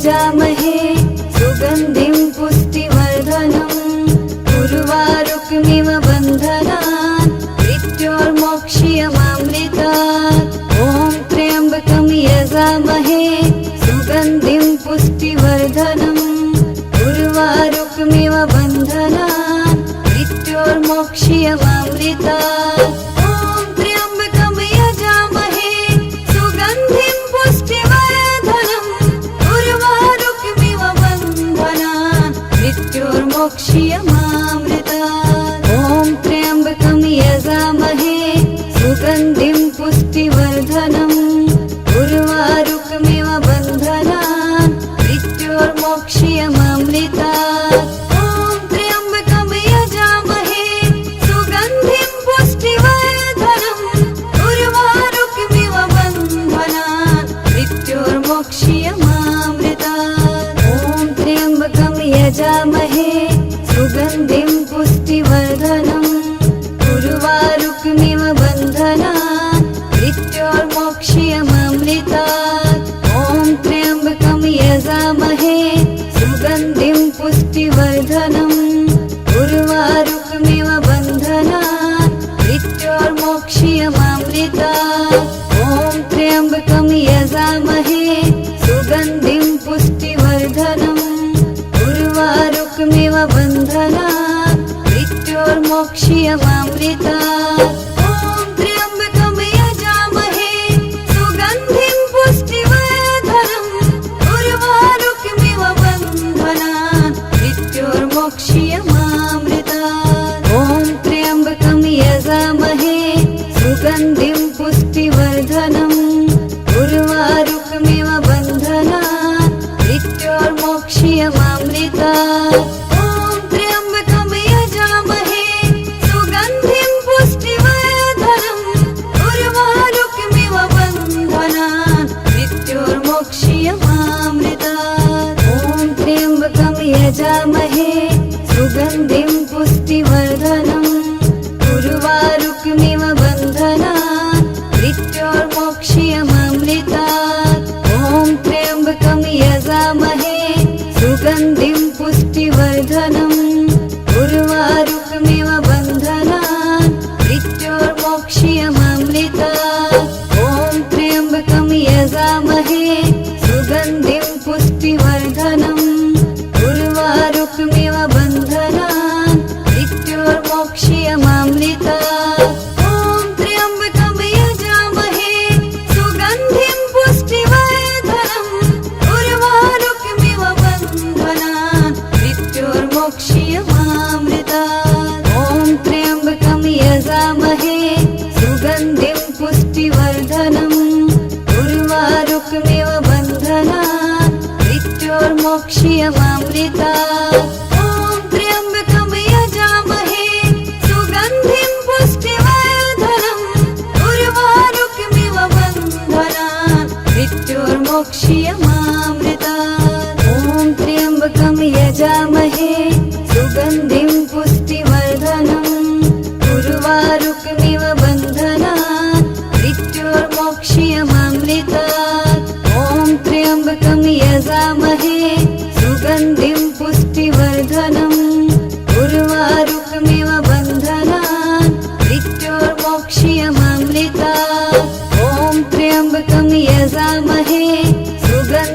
यजामहे सुगन्धिं पुष्टिवर्धनम् उर्वारुकमिव बन्धनान् मृत्योर्मोक्ष्यमामृतात् ॐ त्र्यम्बकं यजामहे सुगन्धिं पुष्टिवर्धनम् उर्वारुकमिव बन्धनान् मृत्योर्मोक्ष्यमामृतात् ॐ त्र्यम्बकं यजामहे सुगन्धिं पुष्टिवर्धनम् उर्वारुकमिव बन्धनान् मृत्योर्मोक्ष्यमामृतात् ॐ त्र्यम्बकं यजामहे सुगन्धिं पुष्टिवर्धनम् उर्वारुकमिव बन्धनान् मृत्योर्मोक्ष्यमामृतात् ॐ त्र्यम्बकं यजामहे सुगन्धिं पुष्टिवर्धनम् उर्वारुकमिव बन्धनान् मृत्योर्मोक्ष्यमामृतात् ॐ त्र्यम्बकं यजामहे सुगन्धिं पुष्टिवर्धनम् उर्वारुकमिव बन्धनान् मृत्योर्मोक्ष्यमामृतात् ॐ त्र्यम्बकं यजामहे सुगन्धिं पुष्टिवर्धनम् उर्वारुकमिव बन्धनान् मृत्योर्मोक्ष्यमामृतात् ॐ त्र्यम्बकं यजामहे सुगन्धिं पुष्टिवर्धनम् उर्वारुकमिव बन्धनान् मृत्योर्मोक्ष्यमामृतात् ॐ त्र्यम्बकं यजामहे सुगन्धिं पुष्टिवर्धनम् उर्वारुकमिव बन्धनान् मृत्योर्मोक्ष्यमामृतात् ॐ त्र्यम्बकं यजामहे सुगन्धिं पुष्टिवर्धनम् उर्वारुकमिव बन्धनान् मृत्योर्मोक्ष्यमामृतात् ॐ त्र्यम्बकं यजामहे सुगन्धिं पुष्टिवर्धनम् उर्वारुकमिव बन्धनान् मृत्योर्मोक्ष्यमामृतात् ॐ त्र्यम्बकं यजामहे सुगन्धिं पुष्टिवर्धनम् उर्वारुकमिव बन्धनान् मृत्योर्मोक्ष्यमामृतात् ॐ त्र्यम्बकं यजामहे सुगन्धिं पुष्टिवर्धनम् उर्वारुकमिव बन्धनान् मृत्योर्मोक्ष्यमामृतात् ॐ त्र्यम्बकं यजामहे सुगन्धिं पुष्टिवर्धनम् उर्वारुकमिव बन्धनान् मृत्योर्मोक्ष्यमामृतात् ॐ त्र्यम्बकं यजामहे सुगन्धिं पुष्टिवर्धनम् उर्वारुकमिव बन्धनान् मृत्योर्मोक्ष्यमामृतात् ॐ त्र्यम्बकं यजामहे सुगन्धिं पुष्टिवर्धनम् उर्वारुकमिव बन्धनान् मृत्योर्मोक्ष्यमामृतात् ॐ त्र्यम्बकं यजामहे सुगन्धिं पुष्टिवर्धनम् उर्वारुकमिव बन्धनान् मृत्योर्मोक्ष्यमामृतात् ॐ त्र्यम्बकं यजामहे सुगन्धिं पुष्टिवर्धनम् उर्वारुकमिव बन्धनान् मृत्योर्मोक्ष्यमामृतात् ॐ त्र्यम्बकं यजामहे सुगन्धिं पुष्टिवर्धनम् उर्वारुकमिव बन्धनान् मृत्योर्मोक्ष्यमामृतात् ॐ त्र्यम्बकं यजामहे सुगन्धिं पुष्टिवर्धनम् उर्वारुकमिव बन्धनान् मृत्योर्मोक्ष्यमामृतात् ॐ त्र्यम्बकं यजामहे सुगन्धिं पुष्टिवर्धनम् उर्वारुकमिव बन्धनान् मृत्योर्मोक्ष्यमामृतात् ॐ त्र्यम्बकं यजामहे सुगन्धिं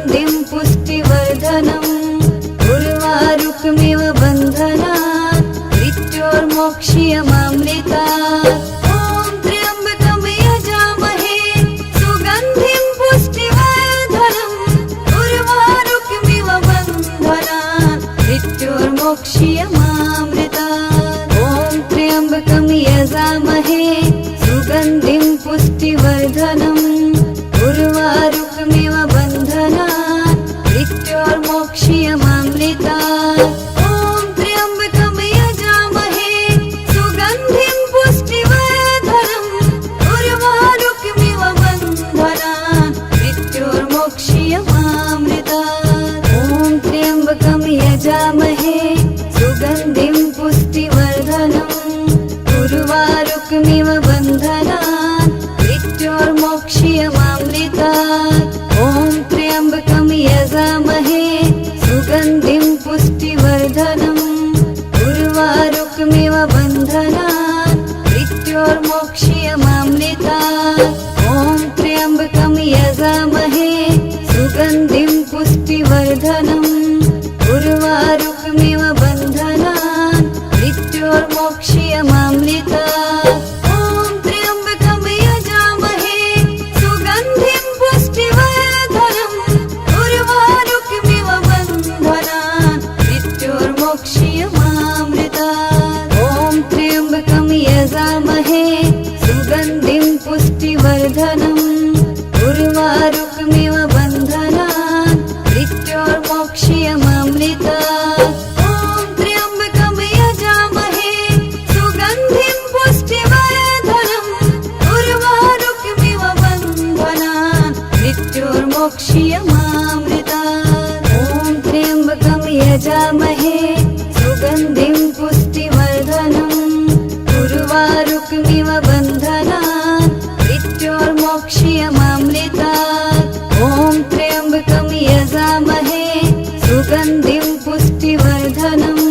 पुष्टिवर्धनम् उर्वारुकमिव बन्धनान् मृत्योर्मोक्ष्यमामृतात् ॐ त्र्यम्बकं यजामहे सुगन्धिं पुष्टिवर्धनम् उर्वारुकमिव बन्धनान् मृत्योर्मोक्ष्यमामृतात् ॐ त्र्यम्बकं यजामहे सुगन्धिं पुष्टिवर्धनम् उर्वारुकमिव बन्धनान् मृत्योर्मोक्ष्यमामृतात् ॐ त्र्यम्बकं यजामहे सुगन्धिं पुष्टिवर्धनम्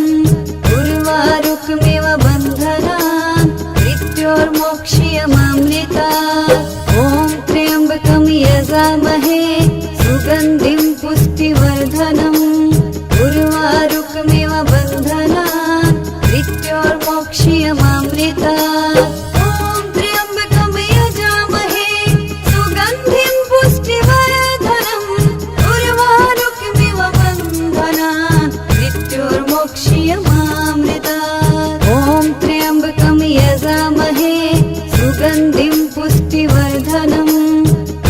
उर्वारुकमिव बन्धनान् मृत्योर्मोक्ष्यमामृतात् ॐ त्र्यम्बकं यजामहे सुगन्धिं पुष्टिवर्धनम् उर्वारुकमिव बन्धनान् मृत्योर्मोक्ष्यमामृतात् ॐ त्र्यम्बकं यजामहे सुगन्धिं पुष्टिवर्धनम् उर्वारुकमिव बन्धनान् मृत्योर्मोक्ष्यमामृतात् ॐ त्र्यम्बकं यजामहे सुगन्धिं पुष्टिवर्धनम्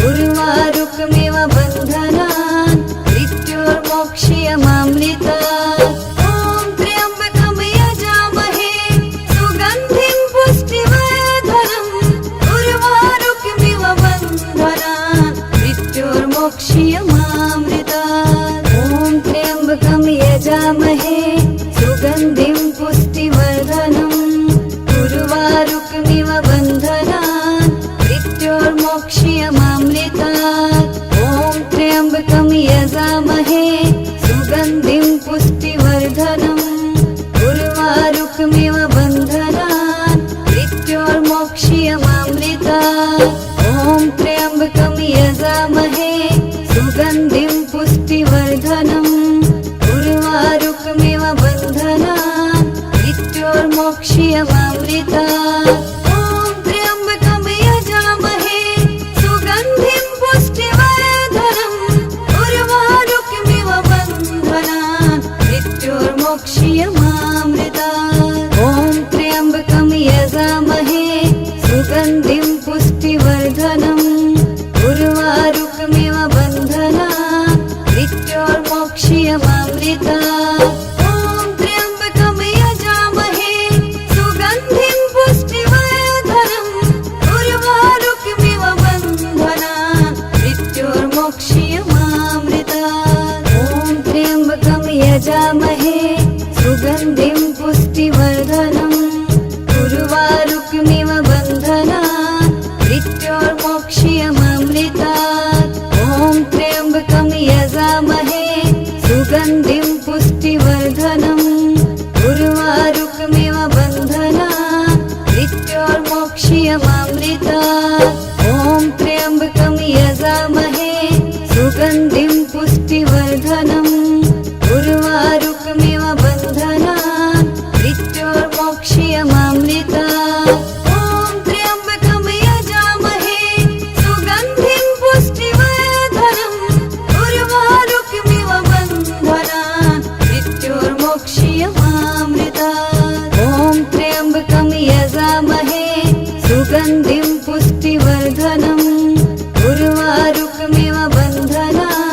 उर्वारुकमिव बन्धनान् मृत्योर्मोक्ष्यमामृतात् ॐ त्र्यम्बकं यजामहे सुगन्धिं पुष्टिवर्धनम् उर्वारुकमिव बन्धनान् मृत्योर्मोक्ष्यमामृतात् ॐ त्र्यम्बकं यजामहे सुगन्धिं पुष्टिवर्धनम् उर्वारुकमिव बन्धनान् मृत्योर्मोक्ष्यमामृतात् ॐ त्र्यम्बकं यजामहे सुगन्धिं पुष्टिवर्धनम् उर्वारुकमिव बन्धनान् मृत्योर्मोक्ष्यमामृतात् ॐ त्र्यम्बकं यजामहे सुगन्धिं पुष्टिवर्धनम् उर्वारुकमिव बन्धनान् मृत्योर्मोक्ष्यमामृतात् ॐ त्र्यम्बकं यजामहे सुगन्धिं पुष्टिवर्धनम् उर्वारुकमिव बन्धनान् मृत्योर्मोक्ष्यमामृतात् ॐ त्र्यम्बकं यजामहे सुगन्धिं पुष्टिवर्धनम् उर्वारुकमिव बन्धनान् मृत्योर्मोक्ष्यमामृतात् ॐ त्र्यम्बकं यजामहे सुगन्धिं पुष्टिवर्धनम् उर्वारुकमिव बन्धनान् मृत्योर्मोक्ष्यमामृतात् ॐ त्र्यम्बकं यजामहे सुगन्धिं पुष्टिवर्धनम् उर्वारुकमिव बन्धनान् मृत्योर्मोक्ष्यमामृतात् ॐ त्र्यम्बकं यजामहे सुगन्धिं पुष्टिवर्धनम् उर्वारुकमिव बन्धनान् मृत्योर्मोक्ष्यमामृतात् ॐ त्र्यम्बकं यजामहे सुगन्धिं पुष्टिवर्धनम् उर्वारुकमिव बन्धनान् मृत्योर्मोक्ष्यमामृतात् ॐ त्र्यम्बकं यजामहे सुगन्धिं पुष्टिवर्धनम् उर्वारुकमिव बन्धनान् मृत्योर्मोक्ष्यमामृतात् ॐ त्र्यम्बकं यजामहे सुगन्धिं पुष्टिवर्धनम् उर्वारुकमिव बन्धनान्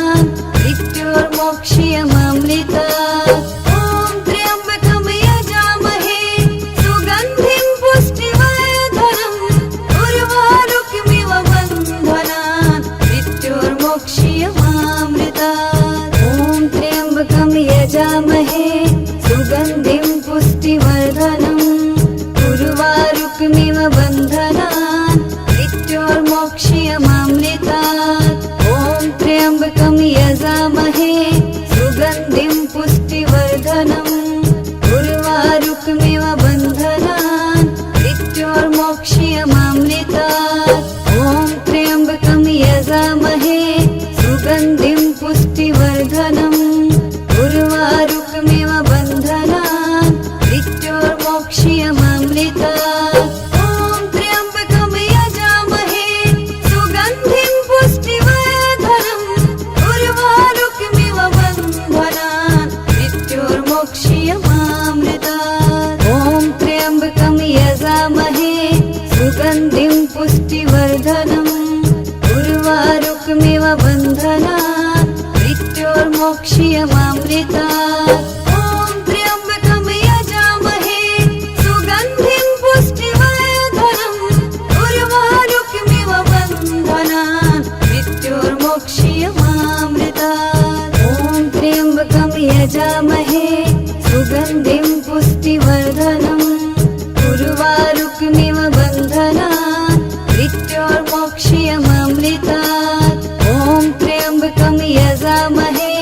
मृत्योर्मोक्षयममृतात् ॐ त्र्यम्बकं यजामहे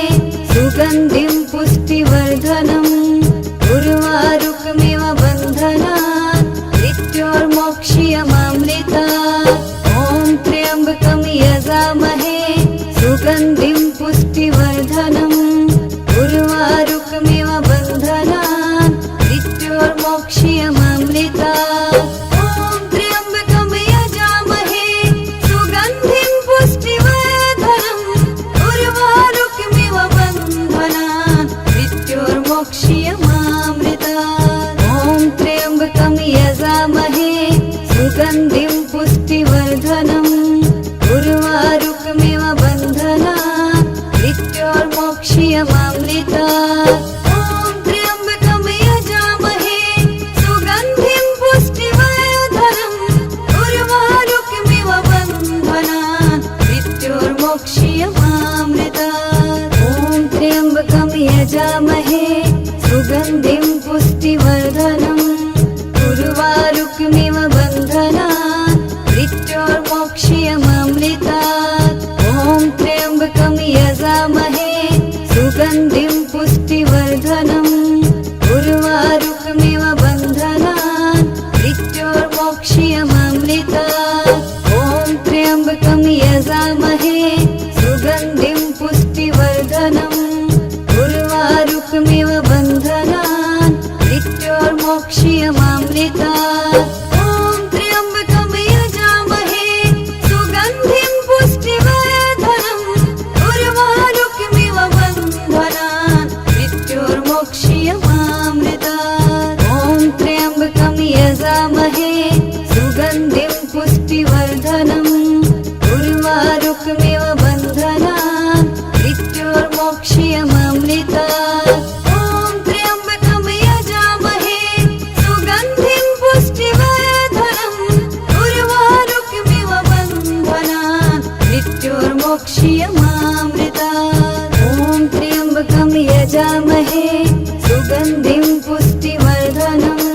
सुगन्धिं पुष्टिवर्धनम् उर्वारुकमिव बन्धनात् मृत्योर्मोक्षयममृतात् ॐ त्र्यम्बकं यजामहे सुगन्धिं पुष्टिवर्धनम् उर्वारुकमिव बन्धनात् मृत्योर्मोक्षयममृतात् ॐ त्र्यम्बकं यजामहे सुगन्धिं पुष्टिवर्धनम् उर्वारुकमिव बन्धनात् मृत्योर्मोक्षयममृतात् ॐ त्र्यम्बकं यजामहे सुगन्धिं पुष्टिवर्धनम् उर्वारुकमिव बन्धनात् मृत्योर्मोक्षयममृतात् ॐ त्र्यम्बकं यजामहे सुगन्धिं पुष्टिवर्धनम् उर्वारुकमिव बन्धनात् मृत्योर्मोक्षयममृतात् ॐ त्र्यम्बकं यजामहे सुगन्धिं पुष्टिवर्धनम् उर्वारुकमिव बन्धनात् मृत्योर्मोक्षयममृतात् ॐ त्र्यम्बकं यजामहे सुगन्धिं पुष्टिवर्धनम् उर्वारुकमिव बन्धनात् मृत्योर्मोक्षयममृतात् ॐ त्र्यम्बकं यजामहे सुगन्धिं पुष्टिवर्धनम् उर्वारुकमिव बन्धनात् मृत्योर्मोक्षयममृतात् ॐ त्र्यम्बकं यजामहे सुगन्धिं पुष्टिवर्धनम् उर्वारुकमिव बन्धनात् मृत्योर्मोक्षयममृतात् ॐ त्र्यम्बकं यजामहे सुगन्धिं पुष्टिवर्धनम् उर्वारुकमिव बन्धनात् मृत्योर्मोक्षयममृतात् ॐ त्र्यम्बकं यजामहे सुगन्धिं पुष्टिवर्धनम्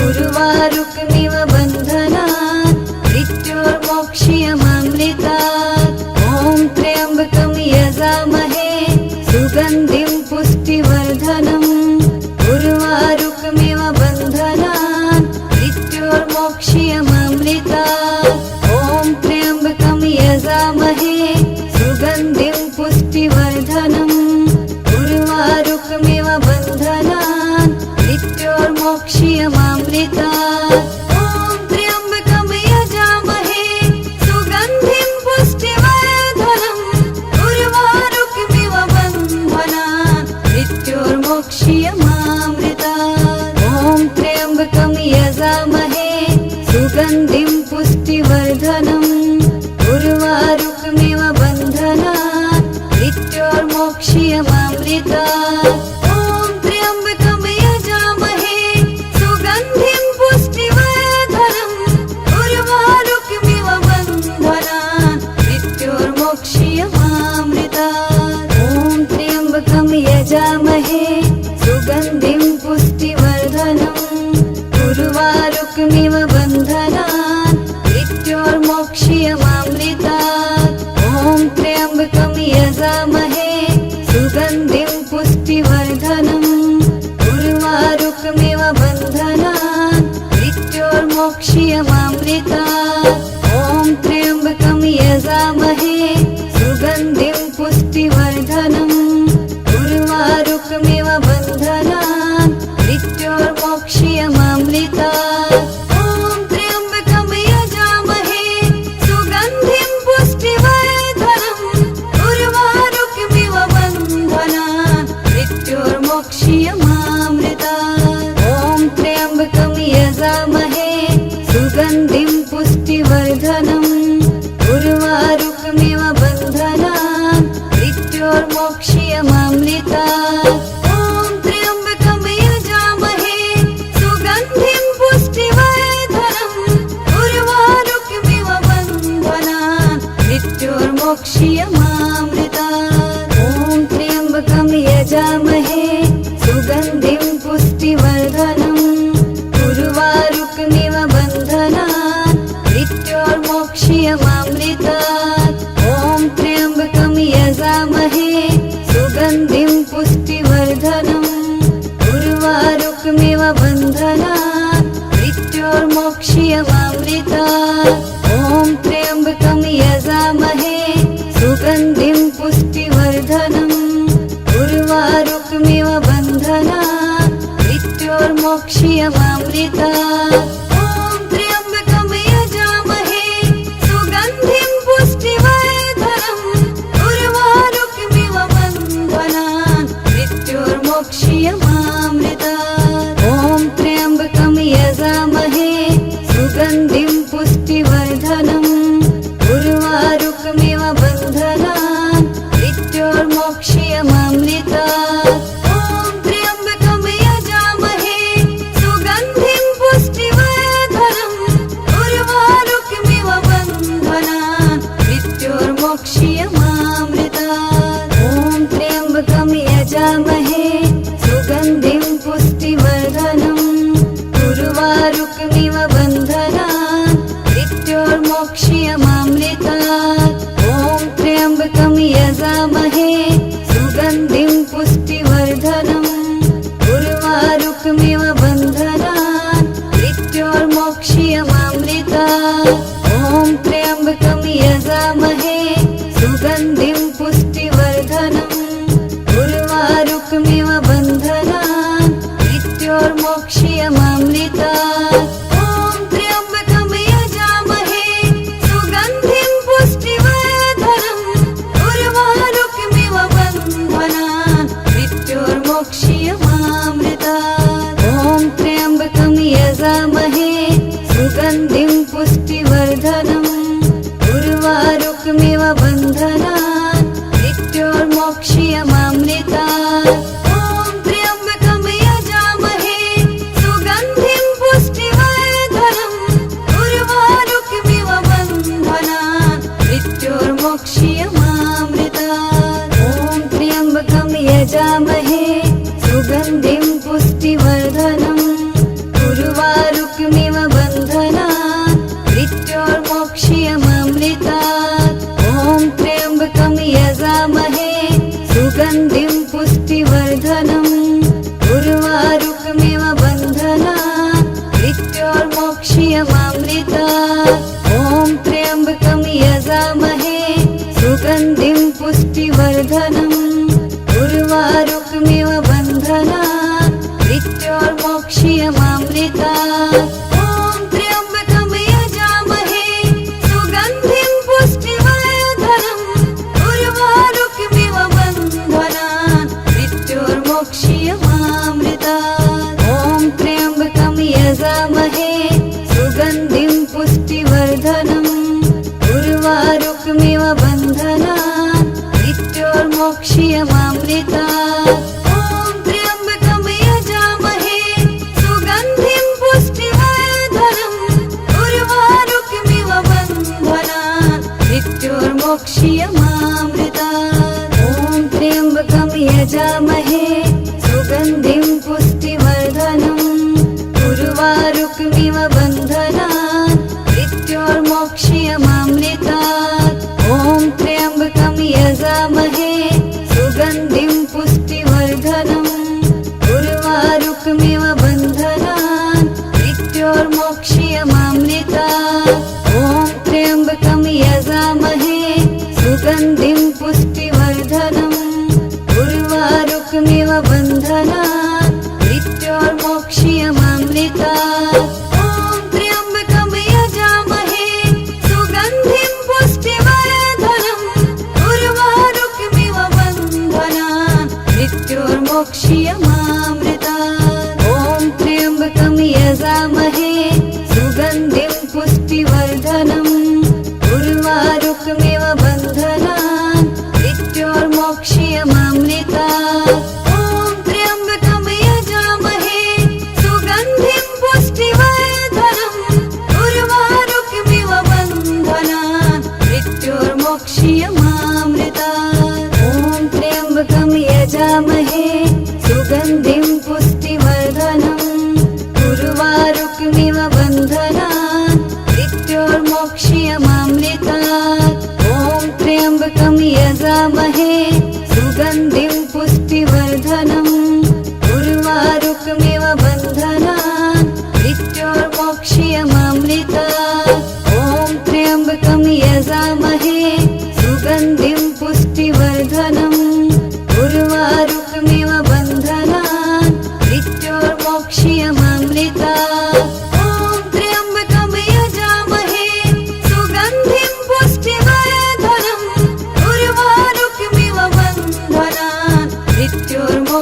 उर्वारुकमिव बन्धनात् मृत्योर्मोक्षयममृतात् ॐ त्र्यम्बकं यजामहे सुगन्धिं पुष्टिवर्धनम् उर्वारुकमिव बन्धनात् मृत्योर्मोक्षयममृतात् ॐ त्र्यम्बकं यजामहे सुगन्धिं पुष्टिवर्धनम् उर्वारुकमिव बन्धनात् मृत्योर्मोक्षयममृतात् ॐ त्र्यम्बकं यजामहे सुगन्धिं पुष्टिवर्धनम् उर्वारुकमिव बन्धनात् मृत्योर्मोक्षयममृतात् ॐ त्र्यम्बकं यजामहे सुगन्धिं पुष्टिवर्धनम् उर्वारुकमिव बन्धनात् मृत्योर्मोक्षयममृतात् ॐ त्र्यम्बकं यजामहे सुगन्धिं पुष्टिवर्धनम् उर्वारुकमिव बन्धनात् मृत्योर्मोक्षयममृतात् ॐ त्र्यम्बकं यजामहे सुगन्धिं पुष्टिवर्धनम् उर्वारुकमिव बन्धनात् मृत्योर्मोक्षयममृतात् ॐ त्र्यम्बकं यजामहे सुगन्धिं पुष्टिवर्धनम् उर्वारुकमिव बन्धनात् मृत्योर्मोक्षयममृतात् ॐ त्र्यम्बकं यजामहे सुगन्धिं पुष्टिवर्धनम् उर्वारुकमिव बन्धनात् मृत्योर्मोक्षयममृतात् ॐ त्र्यम्बकं यजामहे सुगन्धिं पुष्टिवर्धनम् उर्वारुकमिव बन्धनात् मृत्योर्मोक्षयममृतात् ॐ त्र्यम्बकं यजामहे सुगन्धिं पुष्टिवर्धनम् उर्वारुकमिव बन्धनात् मृत्योर्मोक्षयममृतात् ॐ त्र्यम्बकं यजामहे सुगन्धिं पुष्टिवर्धनम् उर्वारुकमिव बन्धनात् मृत्योर्मोक्षयममृतात् ॐ त्र्यम्बकं यजामहे सुगन्धिं पुष्टिवर्धनम् उर्वारुकमिव बन्धनात् मृत्योर्मोक्षयममृतात् ॐ त्र्यम्बकं यजामहे सुगन्धिं पुष्टिवर्धनम् उर्वारुकमिव बन्धनात् मृत्योर्मोक्षयममृतात् मोक्षयमामृतात् ॐ त्र्यम्बकं यजामहे सुगन्धिं पुष्टिवर्धनम् उर्वारुकमिव बन्धनात् मृत्योर्मोक्षयमामृतात् ॐ त्र्यम्बकं यजामहे सुगन्धिं पुष्टिवर्धनम् उर्वारुकमिव बन्धनात् मृत्योर्मोक्षयमामृतात् ॐ त्र्यम्बकं यजामहे सुगन्धिं पुष्टिवर्धनम् उर्वारुकमिव बन्धनात् मृत्योर्मोक्षयमामृतात् ॐ त्र्यम्बकं यजामहे सुगन्धिं पुष्टिवर्धनम् उर्वारुकमिव बन्धनात् मृत्योर्मोक्षयमामृतात् ॐ त्र्यम्बकं यजामहे सुगन्धिं पुष्टिवर्धनम् उर्वारुकमिव बन्धनात् मृत्योर्मोक्षयमामृतात् ॐ त्र्यम्बकं यजामहे सुगन्धिं पुष्टिवर्धनम् उर्वारुकमिव बन्धनात् मृत्योर्मोक्षयमामृतात् ॐ त्र्यम्बकं यजामहे सुगन्धिं पुष्टिवर्धनम् उर्वारुकमिव बन्धनात् मृत्योर्मोक्षयमामृतात् ॐ त्र्यम्बकं यजामहे सुगन्धिं पुष्टिवर्धनम् उर्वारुकमिव बन्धनात् मृत्योर्मोक्षयमामृतात् ॐ त्र्यम्बकं यजामहे सुगन्धिं पुष्टिवर्धनम् उर्वारुकमिव बन्धनात् मृत्योर्मोक्षयमामृतात् ॐ त्र्यम्बकं यजामहे सुगन्धिं पुष्टिवर्धनम् उर्वारुकमिव बन्धनात् मृत्योर्मोक्षयमामृतात् ॐ त्र्यम्बकं यजामहे सुगन्धिं पुष्टिवर्धनम् उर्वारुकमिव बन्धनात् मृत्योर्मोक्षयमामृतात् ॐ त्र्यम्बकं यजामहे सुगन्धिं पुष्टिवर्धनम् उर्वारुकमिव बन्धनात् मृत्योर्मोक्षयमामृतात् ॐ त्र्यम्बकं यजामहे सुगन्धिं पुष्टिवर्धनम् उर्वारुकमिव बन्धनात् मृत्योर्मोक्षयमामृतात् ॐ त्र्यम्बकं यजामहे सुगन्धिं पुष्टिवर्धनम् उर्वारुकमिव बन्धनात् मृत्योर्मोक्षयमामृतात् ॐ त्र्यम्बकं यजामहे सुगन्धिं पुष्टिवर्धनम् उर्वारुकमिव बन्धनात् मृत्योर्मोक्षयमामृतात् ॐ त्र्यम्बकं यजामहे सुगन्धिं पुष्टिवर्धनम् उर्वारुकमिव बन्धनात् मृत्योर्मोक्षयमामृतात् ॐ त्र्यम्बकं यजामहे सुगन्धिं पुष्टिवर्धनम् उर्वारुकमिव बन्धनात् मृत्योर्मोक्षयमामृतात् ॐ त्र्यम्बकं यजामहे सुगन्धिं पुष्टिवर्धनम् उर्वारुकमिव बन्धनात् मृत्योर्मोक्षयमामृतात् ॐ त्र्यम्बकं यजामहे सुगन्धिं पुष्टिवर्धनम् उर्वारुकमिव बन्धनात् मृत्योर्मोक्षयमामृतात् ॐ त्र्यम्बकं यजामहे सुगन्धिं पुष्टिवर्धनम् उर्वारुकमिव बन्धनात् मृत्योर्मोक्षयमामृतात् ॐ त्र्यम्बकं यजामहे सुगन्धिं पुष्टिवर्धनम् उर्वारुकमिव बन्धनात् मृत्योर्मोक्षयमामृतात् ॐ त्र्यम्बकं यजामहे सुगन्धिं पुष्टिवर्धनम् उर्वारुकमिव बन्धनात् मृत्योर्मोक्षयमामृतात् ॐ त्र्यम्बकं यजामहे सुगन्धिं पुष्टिवर्धनम् उर्वारुकमिव बन्धनात् मृत्योर्मोक्षयमामृतात् ॐ त्र्यम्बकं यजामहे सुगन्धिं पुष्टिवर्धनम् उर्वारुकमिव बन्धनात् मृत्योर्मोक्षयमामृतात्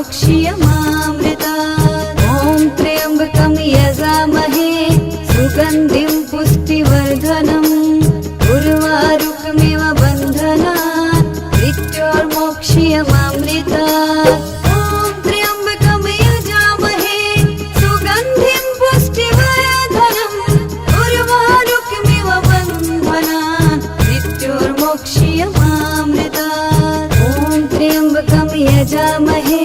मृत्योर्मोक्ष्यमामृतात्। ॐ त्र्यम्बकं यजामहे सुगन्धिं पुष्टिवर्धनम् उर्वारुकमिव बन्धनात् मृत्योर्मोक्ष्यमामृतात्। ॐ त्र्यम्बकं यजामहे सुगन्धिं पुष्टिवर्धनम् उर्वारुकमिव बन्धनात् मृत्योर्मोक्ष्यमामृतात्। ॐ त्र्यम्बकं यजामहे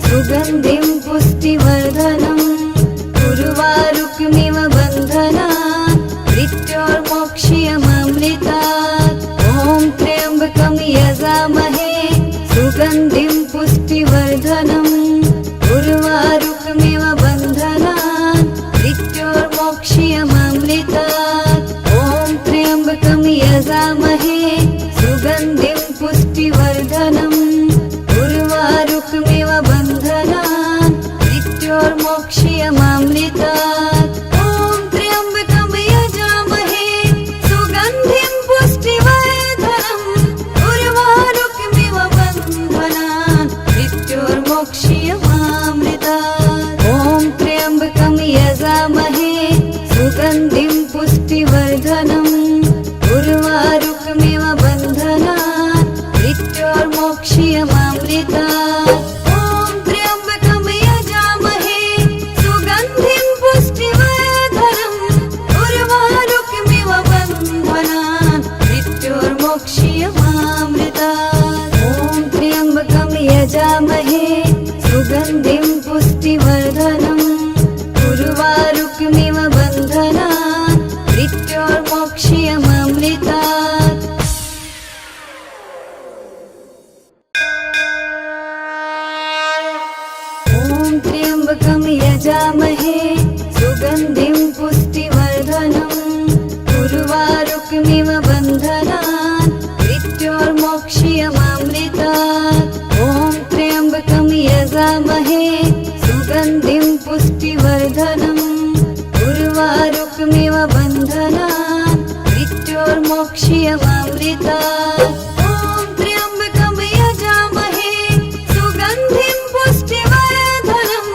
सुगन्धिं पुष्टिवर्धनम् उर्वारुकमिव बन्धनात् मृत्योर्मोक्ष्यमामृतात्। ॐ त्र्यम्बकं यजामहे सुगन्धिं पुष्टिवर्धनम् उर्वारुकमिव बन्धनात् मृत्योर्मोक्ष्यमामृतात्। ॐ त्र्यम्बकं यजामहे सुगन्धिं पुष्टिवर्धनम् उर्वारुकमिव बन्धनात् मृत्योर्मोक्ष्यमामृतात्। ॐ त्र्यम्बकं यजामहे सुगन्धिं पुष्टिवर्धनम् उर्वारुकमिव बन्धनात् मृत्योर्मोक्ष्यमामृतात्। ॐ त्र्यम्बकं यजामहे सुगन्धिं पुष्टिवर्धनम् उर्वारुकमिव बन्धनात् मृत्योर्मोक्ष्यमामृतात्। ॐ त्र्यम्बकं यजामहे सुगन्धिं पुष्टिवर्धनम् उर्वारुकमिव बन्धनात् मृत्योर्मोक्ष्यमामृतात्। ॐ त्र्यम्बकं यजामहे सुगन्धिं पुष्टिवर्धनम् उर्वारुकमिव बन्धनात् मृत्योर्मोक्ष्यमामृतात्। ॐ त्र्यम्बकं यजामहे सुगन्धिं पुष्टिवर्धनम् उर्वारुकमिव बन्धनात् मृत्योर्मोक्ष्यमामृतात्। ॐ त्र्यम्बकं यजामहे सुगन्धिं पुष्टिवर्धनम् उर्वारुकमिव बन्धनात् मृत्योर्मोक्ष्यमामृतात्। ॐ त्र्यम्बकं यजामहे सुगन्धिं पुष्टिवर्धनम्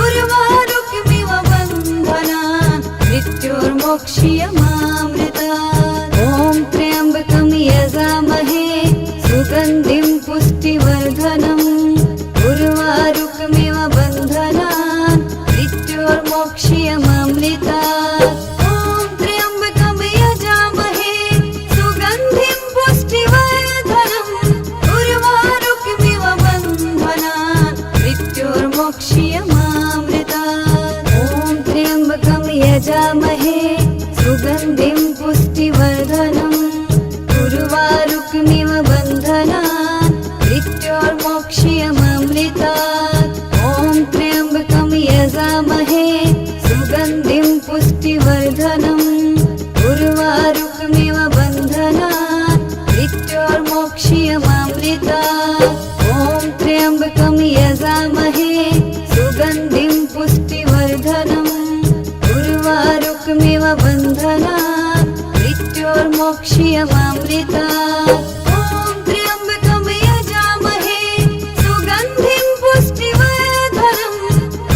उर्वारुकमिव बन्धनात् मृत्योर्मोक्ष्यमामृतात्। ॐ त्र्यम्बकं यजामहे सुगन्धिं पुष्टिवर्धनम् उर्वारुकमिव बन्धनात् मृत्योर्मोक्ष्यमामृतात्। ॐ त्र्यम्बकं यजामहे सुगन्धिं पुष्टिवर्धनम् उर्वारुकमिव बन्धनात् मृत्योर्मोक्ष्यमामृतात्। ॐ त्र्यम्बकं यजामहे सुगन्धिं पुष्टिवर्धनम् उर्वारुकमिव बन्धनात् मृत्योर्मोक्ष्यमामृतात्। ॐ त्र्यम्बकं यजामहे सुगन्धिं पुष्टिवर्धनम् उर्वारुकमिव बन्धनात् मृत्योर्मोक्ष्यमामृतात्। ॐ त्र्यम्बकं यजामहे सुगन्धिं पुष्टिवर्धनम् उर्वारुकमिव बन्धनात् मृत्योर्मोक्ष्यमामृतात्। ॐ त्र्यम्बकं यजामहे सुगन्धिं पुष्टिवर्धनम्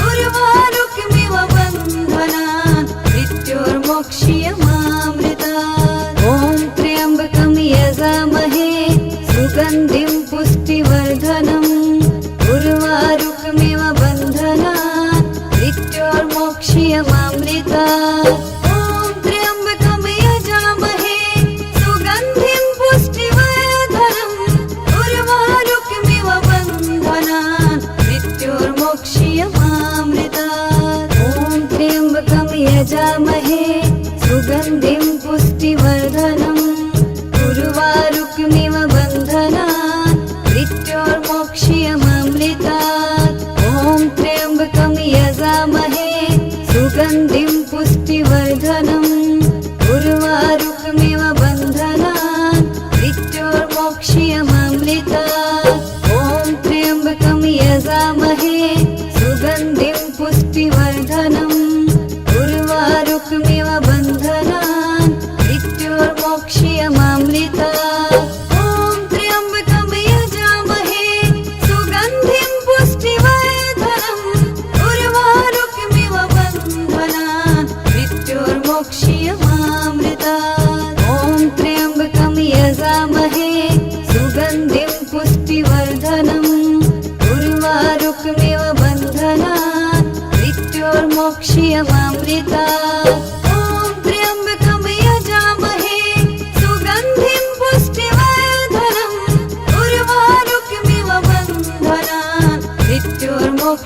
उर्वारुकमिव बन्धनात् मृत्योर्मोक्ष्यमामृतात्। ॐ त्र्यम्बकं यजामहे सुगन्धिं पुष्टिवर्धनम् उर्वारुकमिव बन्धनात् मृत्योर्मोक्ष्यमामृतात्। ॐ त्र्यम्बकं यजामहे सुगन्धिं पुष्टिवर्धनम्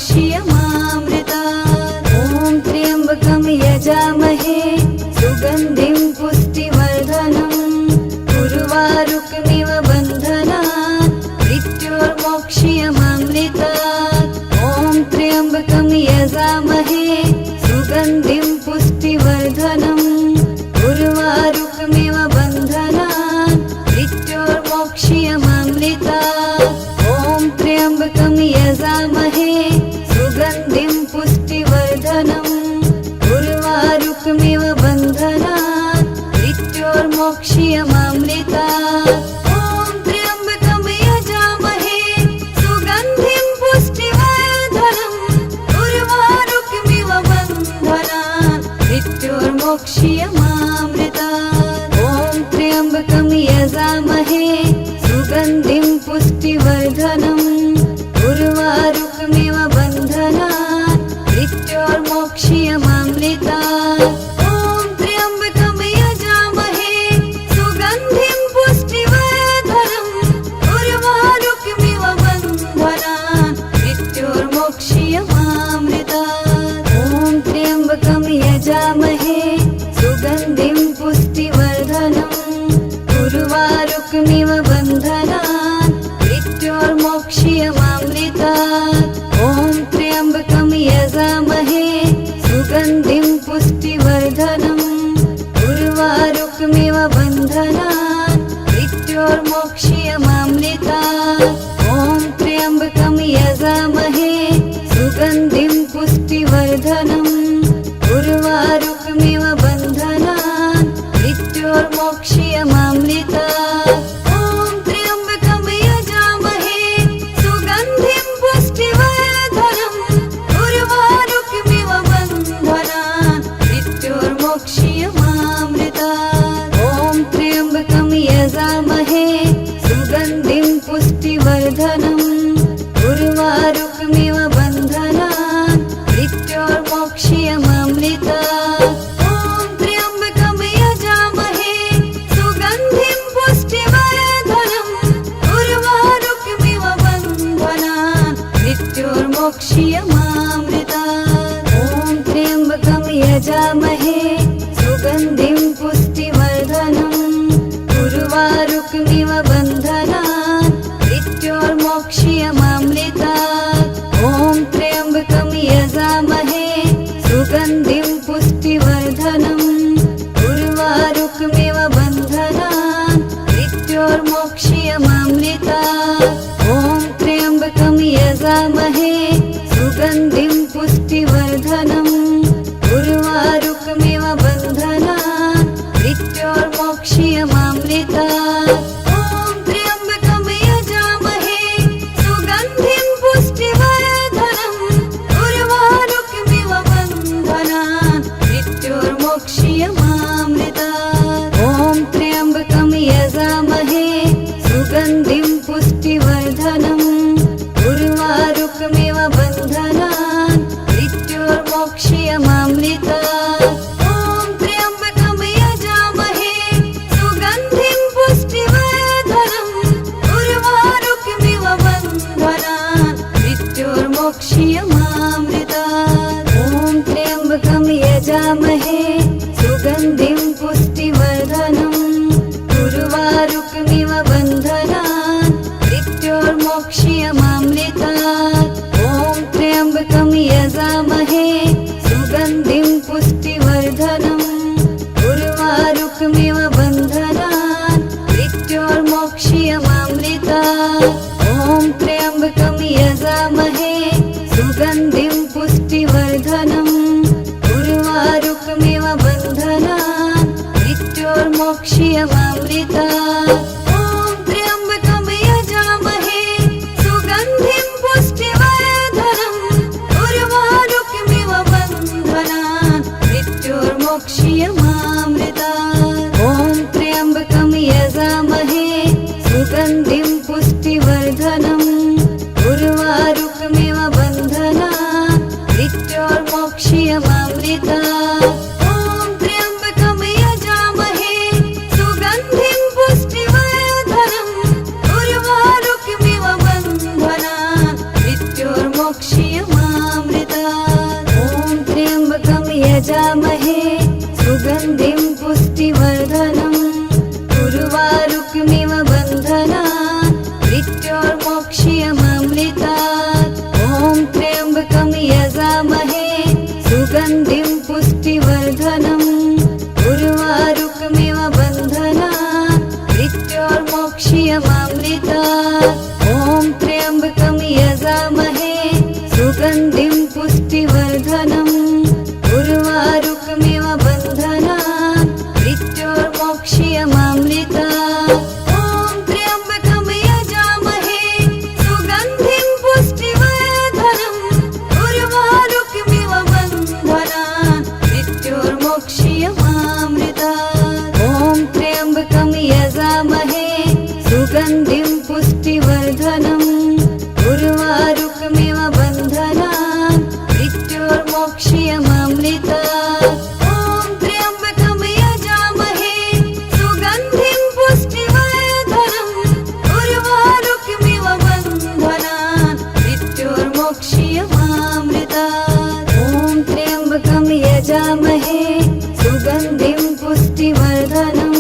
मृत्योर्मोक्ष्यमामृतात्। ॐ त्र्यम्बकं यजामहे सुगन्धिं पुष्टिवर्धनम् उर्वारुकमिव बन्धनात् मृत्योर्मोक्ष्यमामृतात्। ॐ त्र्यम्बकं यजामहे सुगन्धिं पुष्टिवर्धनम् उर्वारुकमिव बन्धनात् मृत्योर्मोक्ष्यमामृतात्। ॐ त्र्यम्बकं यजामहे सुगन्धिं पुष्टिवर्धनम् उर्वारुकमिव बन्धनात् मृत्योर्मोक्ष्यमामृतात्। ॐ त्र्यम्बकं यजामहे सुगन्धिं पुष्टिवर्धनम् उर्वारुकमिव बन्धनात् मृत्योर्मोक्ष्यमामृतात्। ॐ त्र्यम्बकं यजामहे सुगन्धिं पुष्टिवर्धनम् उर्वारुकमिव बन्धनात् मृत्योर्मोक्ष्यमामृतात्। ॐ त्र्यम्बकं यजामहे सुगन्धिं पुष्टिवर्धनम् उर्वारुकमिव बन्धनात् मृत्योर्मोक्ष्यमामृतात्। ॐ त्र्यम्बकं यजामहे सुगन्धिं पुष्टिवर्धनम् उर्वारुकमिव बन्धनात् मृत्योर्मोक्ष्यमामृतात्। ॐ त्र्यम्बकं यजामहे सुगन्धिं पुष्टिवर्धनम् उर्वारुकमिव बन्धनात् मृत्योर्मोक्ष्यमामृतात्। ॐ त्र्यम्बकं यजामहे सुगन्धिं पुष्टिवर्धनम् उर्वारुकमिव बन्धनात् मृत्योर्मोक्ष्यमामृतात्। ॐ त्र्यम्बकं यजामहे सुगन्धिं पुष्टिवर्धनम् उर्वारुकमिव बन्धनात् मृत्योर्मोक्ष्यमामृतात्। ॐ त्र्यम्बकं यजामहे सुगन्धिं पुष्टिवर्धनम् उर्वारुकमिव बन्धनात् मृत्योर्मोक्ष्यमामृतात्। ॐ त्र्यम्बकं यजामहे सुगन्धिं पुष्टिवर्धनम् उर्वारुकमिव बन्धनात् मृत्योर्मोक्ष्यमामृतात्। ॐ त्र्यम्बकं यजामहे सुगन्धिं पुष्टिवर्धनम् उर्वारुकमिव बन्धनात् मृत्योर्मोक्ष्यमामृतात्। ॐ त्र्यम्बकं यजामहे सुगन्धिं पुष्टिवर्धनम् उर्वारुकमिव बन्धनात् मृत्योर्मोक्ष्यमामृतात्। ॐ त्र्यम्बकं यजामहे सुगन्धिं पुष्टिवर्धनम् उर्वारुकमिव बन्धनात् मृत्योर्मोक्ष्यमामृतात्। ॐ त्र्यम्बकं यजामहे सुगन्धिं पुष्टिवर्धनम् उर्वारुकमिव बन्धनात् मृत्योर्मोक्ष्यमामृतात्। ॐ त्र्यम्बकं यजामहे सुगन्धिं पुष्टिवर्धनम् उर्वारुकमिव बन्धनात् मृत्योर्मोक्ष्यमामृतात्। ॐ त्र्यम्बकं यजामहे सुगन्धिं पुष्टिवर्धनम् उर्वारुकमिव बन्धनात् मृत्योर्मोक्ष्यमामृतात्। ॐ त्र्यम्बकं यजामहे सुगन्धिं पुष्टिवर्धनम् उर्वारुकमिव बन्धनात् मृत्योर्मोक्ष्यमामृतात्। ॐ त्र्यम्बकं यजामहे सुगन्धिं पुष्टिवर्धनम् उर्वारुकमिव बन्धनात् मृत्योर्मोक्ष्यमामृतात्। ॐ त्र्यम्बकं यजामहे सुगन्धिं पुष्टिवर्धनम् उर्वारुकमिव बन्धनात् मृत्योर्मोक्ष्यमामृतात्। ॐ त्र्यम्बकं यजामहे सुगन्धिं पुष्टिवर्धनम् उर्वारुकमिव बन्धनात् मृत्योर्मोक्ष्यमामृतात्। ॐ त्र्यम्बकं यजामहे सुगन्धिं पुष्टिवर्धनम् उर्वारुकमिव बन्धनात् मृत्योर्मोक्ष्यमामृतात्। ॐ त्र्यम्बकं यजामहे सुगन्धिं पुष्टिवर्धनम् उर्वारुकमिव बन्धनात् मृत्योर्मोक्ष्यमामृतात्। मृत्योर्मोक्षयमामृतात्। ॐ त्र्यम्बकं यजामहे सुगन्धिं पुष्टिवर्धनम् उर्वारुकमिव बन्धनात् मृत्योर्मोक्षयमामृतात्। ॐ त्र्यम्बकं यजामहे सुगन्धिं पुष्टिवर्धनम् उर्वारुकमिव बन्धनात् मृत्योर्मोक्षयमामृतात्। ॐ त्र्यम्बकं यजामहे सुगन्धिं पुष्टिवर्धनम् उर्वारुकमिव बन्धनात् मृत्योर्मोक्षयमामृतात्। ॐ त्र्यम्बकं यजामहे सुगन्धिं पुष्टिवर्धनम् उर्वारुकमिव बन्धनात् मृत्योर्मोक्षयमामृतात्। ॐ त्र्यम्बकं यजामहे सुगन्धिं पुष्टिवर्धनम्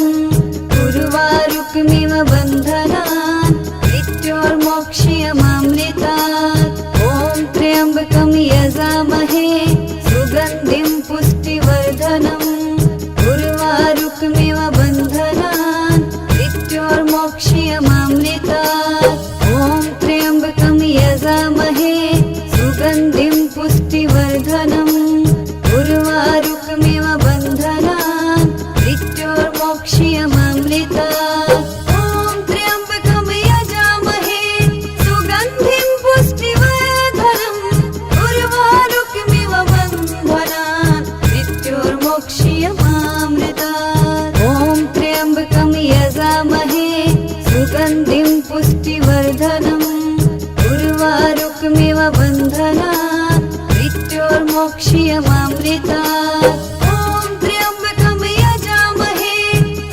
उर्वारुकमिव बन्धनात् मृत्योर्मोक्षयमामृतात्। ॐ त्र्यम्बकं यजामहे सुगन्धिं पुष्टिवर्धनम् उर्वारुकमिव बन्धनात् मृत्योर्मोक्षयमामृतात्। ॐ त्र्यम्बकं यजामहे सुगन्धिं पुष्टिवर्धनम् उर्वारुकमिव बन्धनात् मृत्योर्मोक्षयमामृतात्। ॐ त्र्यम्बकं यजामहे सुगन्धिं पुष्टिवर्धनम् उर्वारुकमिव बन्धनात् मृत्योर्मोक्षयमामृतात्। ॐ त्र्यम्बकं यजामहे सुगन्धिं पुष्टिवर्धनम् उर्वारुकमिव बन्धनात् मृत्योर्मोक्षयमामृतात्। ॐ त्र्यम्बकं यजामहे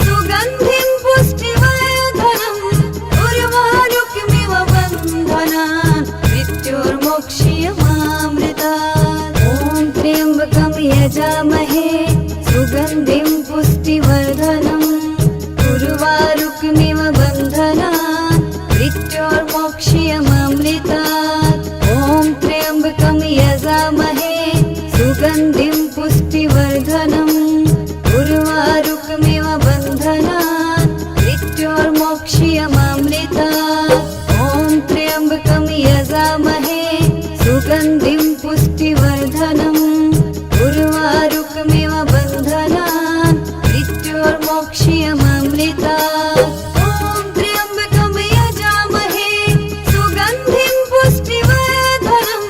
सुगन्धिं पुष्टिवर्धनम् उर्वारुकमिव बन्धनात् मृत्योर्मोक्षयमामृतात्। ॐ त्र्यम्बकं यजामहे सुगन्धिं पुष्टिवर्धनम् उर्वारुकमिव बन्धनात् मृत्योर्मोक्षयमामृतात्। ॐ त्र्यम्बकं यजामहे सुगन्धिं पुष्टिवर्धनम् उर्वारुकमिव बन्धनात् मृत्योर्मोक्षयमामृतात्। ॐ त्र्यम्बकं यजामहे सुगन्धिं पुष्टिवर्धनम् उर्वारुकमिव बन्धनात् मृत्योर्मोक्षयमामृतात्। ॐ त्र्यम्बकं यजामहे सुगन्धिं पुष्टिवर्धनम्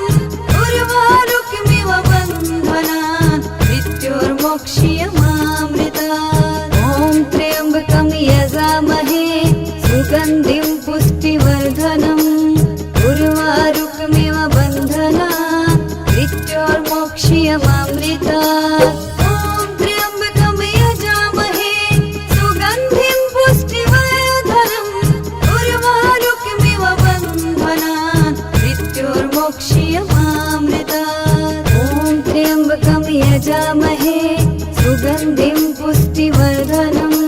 उर्वारुकमिव बन्धनात् मृत्योर्मोक्षयमामृतात्। ॐ त्र्यम्बकं यजामहे सुगन्धिं पुष्टिवर्धनम् उर्वारुकमिव बन्धनात् मृत्योर्मोक्षयमामृतात्। ॐ त्र्यम्बकं यजामहे सुगन्धिं पुष्टिवर्धनम् उर्वारुकमिव बन्धनात् मृत्योर्मोक्षयमामृतात्। ॐ त्र्यम्बकं यजामहे सुगन्धिं पुष्टिवर्धनम्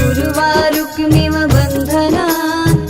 उर्वारुकमिव बन्धनात्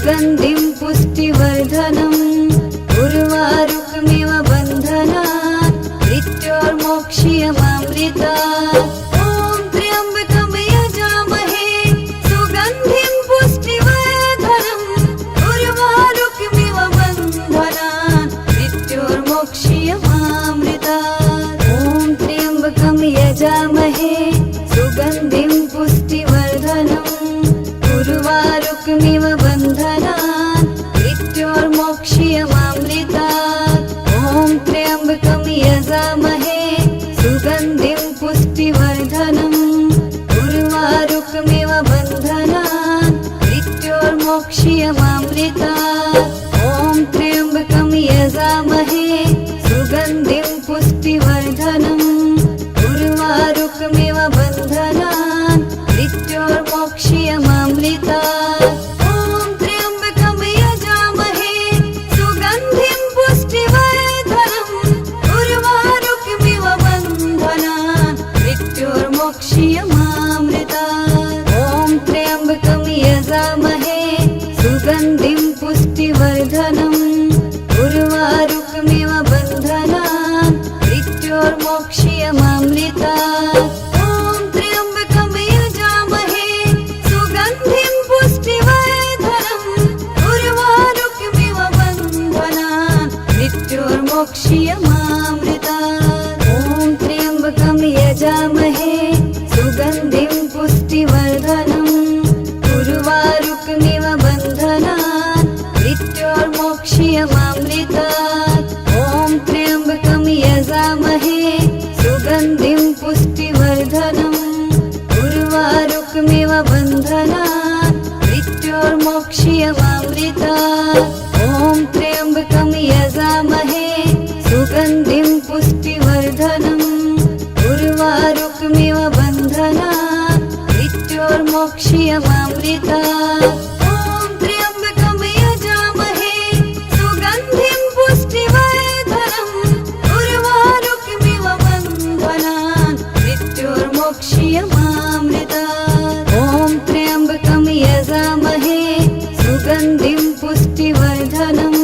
सुगन्धिं पुष्टिवर्धनम् उर्वारुकमिव बन्धनात् मृत्योर्मोक्ष्यमामृतात् ॐ त्र्यम्बकं यजामहे सुगन्धिं पुष्टिवर्धनम् उर्वारुकमिव बन्धनात् मृत्योर्मोक्ष्यमामृतात् ॐ त्र्यम्बकं यजामहे सुगन्धिं पुष्टिवर्धनम् उर्वारुकमिव बन्धनात् मृत्योर्मोक्ष्यमामृतात् ॐ त्र्यम्बकं यजामहे सुगन्धिं पुष्टिवर्धनम् उर्वारुकमिव बन्धनात् मृत्योर्मोक्ष्यमामृतात् ॐ त्र्यम्बकं यजामहे सुगन्धिं पुष्टिवर्धनम् उर्वारुकमिव बन्धनात् मृत्योर्मोक्ष्यमामृतात् ॐ त्र्यम्बकं यजामहे सुगन्धिं पुष्टिवर्धनम् उर्वारुकमिव बन्धनात् मृत्योर्मोक्ष्यमामृतात् ॐ त्र्यम्बकं यजामहे सुगन्धिं पुष्टिवर्धनम् उर्वारुकमिव बन्धनात् मृत्योर्मोक्ष्यमामृतात् ॐ त्र्यम्बकं यजामहे सुगन्धिं पुष्टिवर्धनम् उर्वारुकमिव बन्धनात् मृत्योर्मोक्ष्यमामृतात् ॐ त्र्यम्बकं यजामहे सुगन्धिं पुष्टिवर्धनम् उर्वारुकमिव बन्धनात् मृत्योर्मोक्ष्यमामृतात् ॐ त्र्यम्बकं यजामहे सुगन्धिं पुष्टिवर्धनम् उर्वारुकमिव बन्धनात् मृत्योर्मोक्ष्यमामृतात् ॐ त्र्यम्बकं यजामहे सुगन्धिं पुष्टिवर्धनम् उर्वारुकमिव बन्धनात् मृत्योर्मोक्ष्यमामृतात् ॐ त्र्यम्बकं यजामहे सुगन्धिं पुष्टिवर्धनम् उर्वारुकमिव बन्धनात् मृत्योर्मोक्ष्यमामृतात् ॐ त्र्यम्बकं यजामहे सुगन्धिं पुष्टिवर्धनम्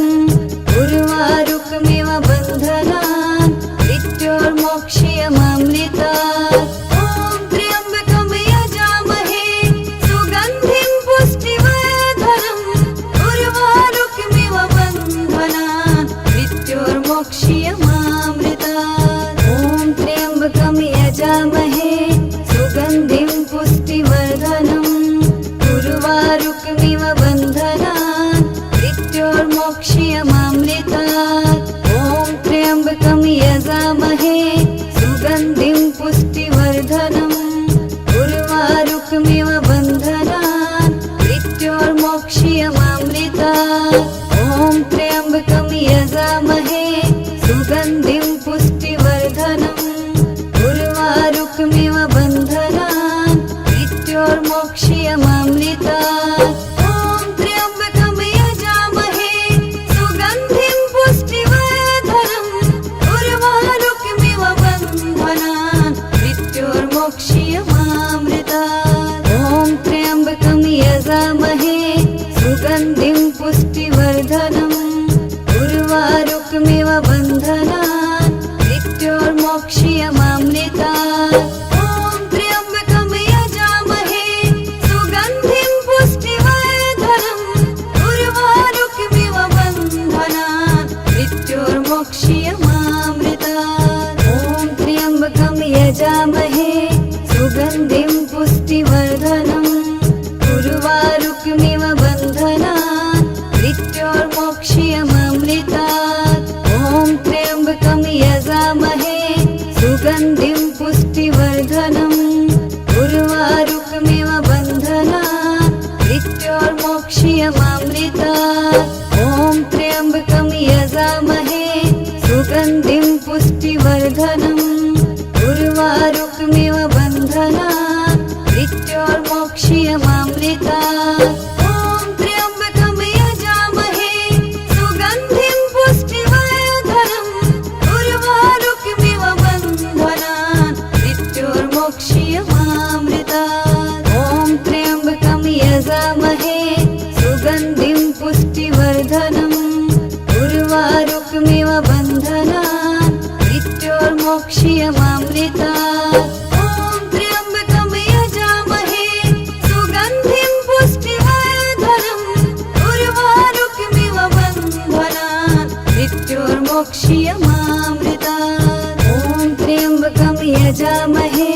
मृत्योर्मोक्ष्यमामृतात्। ॐ त्र्यम्बकं यजामहे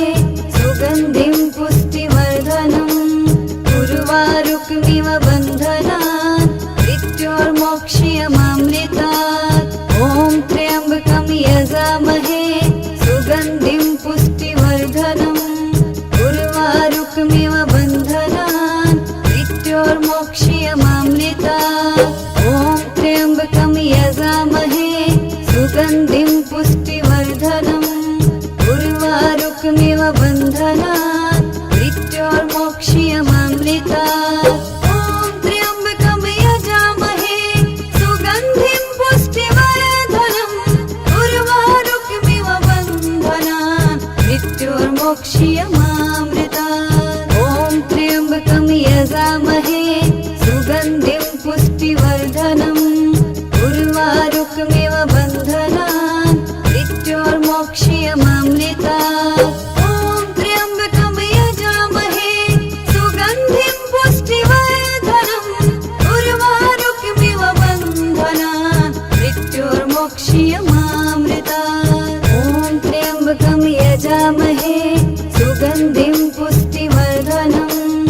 सुगन्धिं पुष्टिवर्धनम् उर्वारुकमिव बन्धनात् मृत्योर्मोक्ष्यमामृतात्। ॐ त्र्यम्बकं यजामहे सुगन्धिं पुष्टिवर्धनम् उर्वारुकमिव बन्धनात् मृत्योर्मोक्ष्यमामृतात्। ॐ त्र्यम्बकं यजामहे सुगन्धिं पुष्टिवर्धनम् उर्वारुकमिव बन्धनात् मृत्योर्मोक्ष्यमामृतात्। ॐ त्र्यम्बकं यजामहे सुगन्धिं पुष्टिवर्धनम् उर्वारुकमिव बन्धनात् मृत्योर्मोक्ष्यमामृतात्। ॐ त्र्यम्बकं यजामहे सुगन्धिं पुष्टिवर्धनम् उर्वारुकमिव बन्धनात् मृत्योर्मोक्ष्यमामृतात्। ॐ त्र्यम्बकं यजामहे सुगन्धिं पुष्टिवर्धनम् उर्वारुकमिव बन्धनात् मृत्योर्मोक्ष्यमामृतात्। ॐ त्र्यम्बकं यजामहे सुगन्धिं पुष्टिवर्धनम्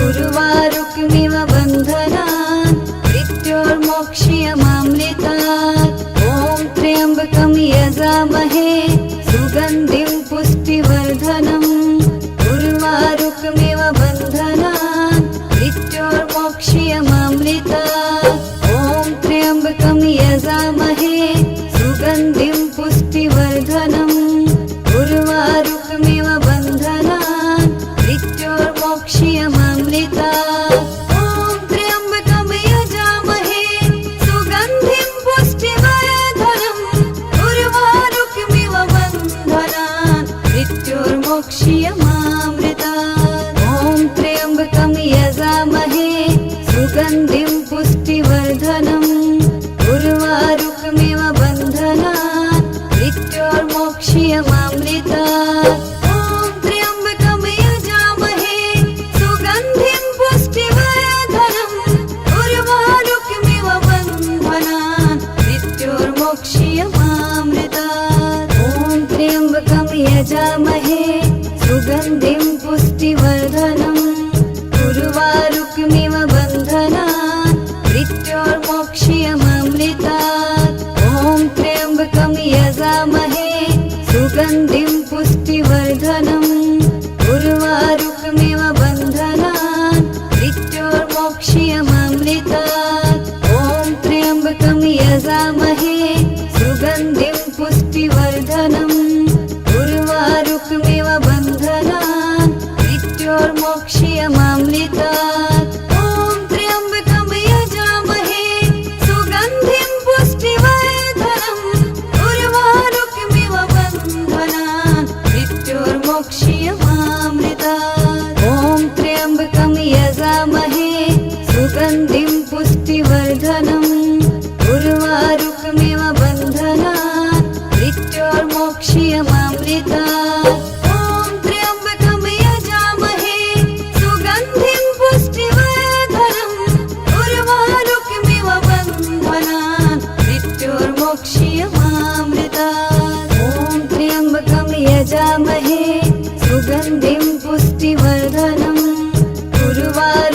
उर्वारुकमिव बन्धनात् मृत्योर्मोक्ष्यमामृतात्। ॐ त्र्यम्बकं यजामहे सुगन्धिं पुष्टिवर्धनम् उर्वारुकमिव बन्धनात् मृत्योर्मोक्ष्यमामृतात्। ॐ त्र्यम्बकं यजामहे सुगन्धिं पुष्टिवर्धनम् उर्वारुकमिव बन्धनात् मृत्योर्मोक्ष्यमामृतात्। ॐ त्र्यम्बकं यजामहे सुगन्धिं पुष्टिवर्धनम् उर्वारुकमिव बन्धनात् मृत्योर्मोक्ष्यमामृतात्। ॐ त्र्यम्बकं यजामहे सुगन्धिं पुष्टिवर्धनम् उर्वारुकमिव बन्धनात् मृत्योर्मोक्ष्यमामृतात्। ॐ त्र्यम्बकं यजामहे सुगन्धिं पुष्टिवर्धनम् उर्वारुकमिव बन्धनात् मृत्योर्मोक्ष्यमामृतात्। ॐ त्र्यम्बकं यजामहे सुगन्धिं पुष्टिवर्धनम् उर्वारुकमिव बन्धनात् मृत्योर्मोक्ष्यमामृतात्। ॐ त्र्यम्बकं यजामहे सुगन्धिं पुष्टिवर्धनम् उर्वारुकमिव बन्धनात् मृत्योर्मोक्ष्यमामृतात्। ॐ त्र्यम्बकं यजामहे सुगन्धिं पुष्टिवर्धनम् उर्वारुकमिव बन्धनात् मृत्योर्मोक्ष्यमामृतात्। ॐ त्र्यम्बकं यजामहे सुगन्धिं पुष्टिवर्धनम् उर्वारुकमिव बन्धनात् मृत्योर्मोक्ष्यमामृतात्। ॐ त्र्यम्बकं यजामहे सुगन्धिं पुष्टिवर्धनम् उर्वारुकमिव बन्धनात् मृत्योर्मोक्ष्यमामृतात्। ॐ त्र्यम्बकं यजामहे सुगन्धिं पुष्टिवर्धनम् उर्वारुकमिव बन्धनात् मृत्योर्मोक्ष्यमामृतात्। ॐ त्र्यम्बकं यजामहे सुगन्धिं पुष्टिवर्धनम् उर्वारुकमिव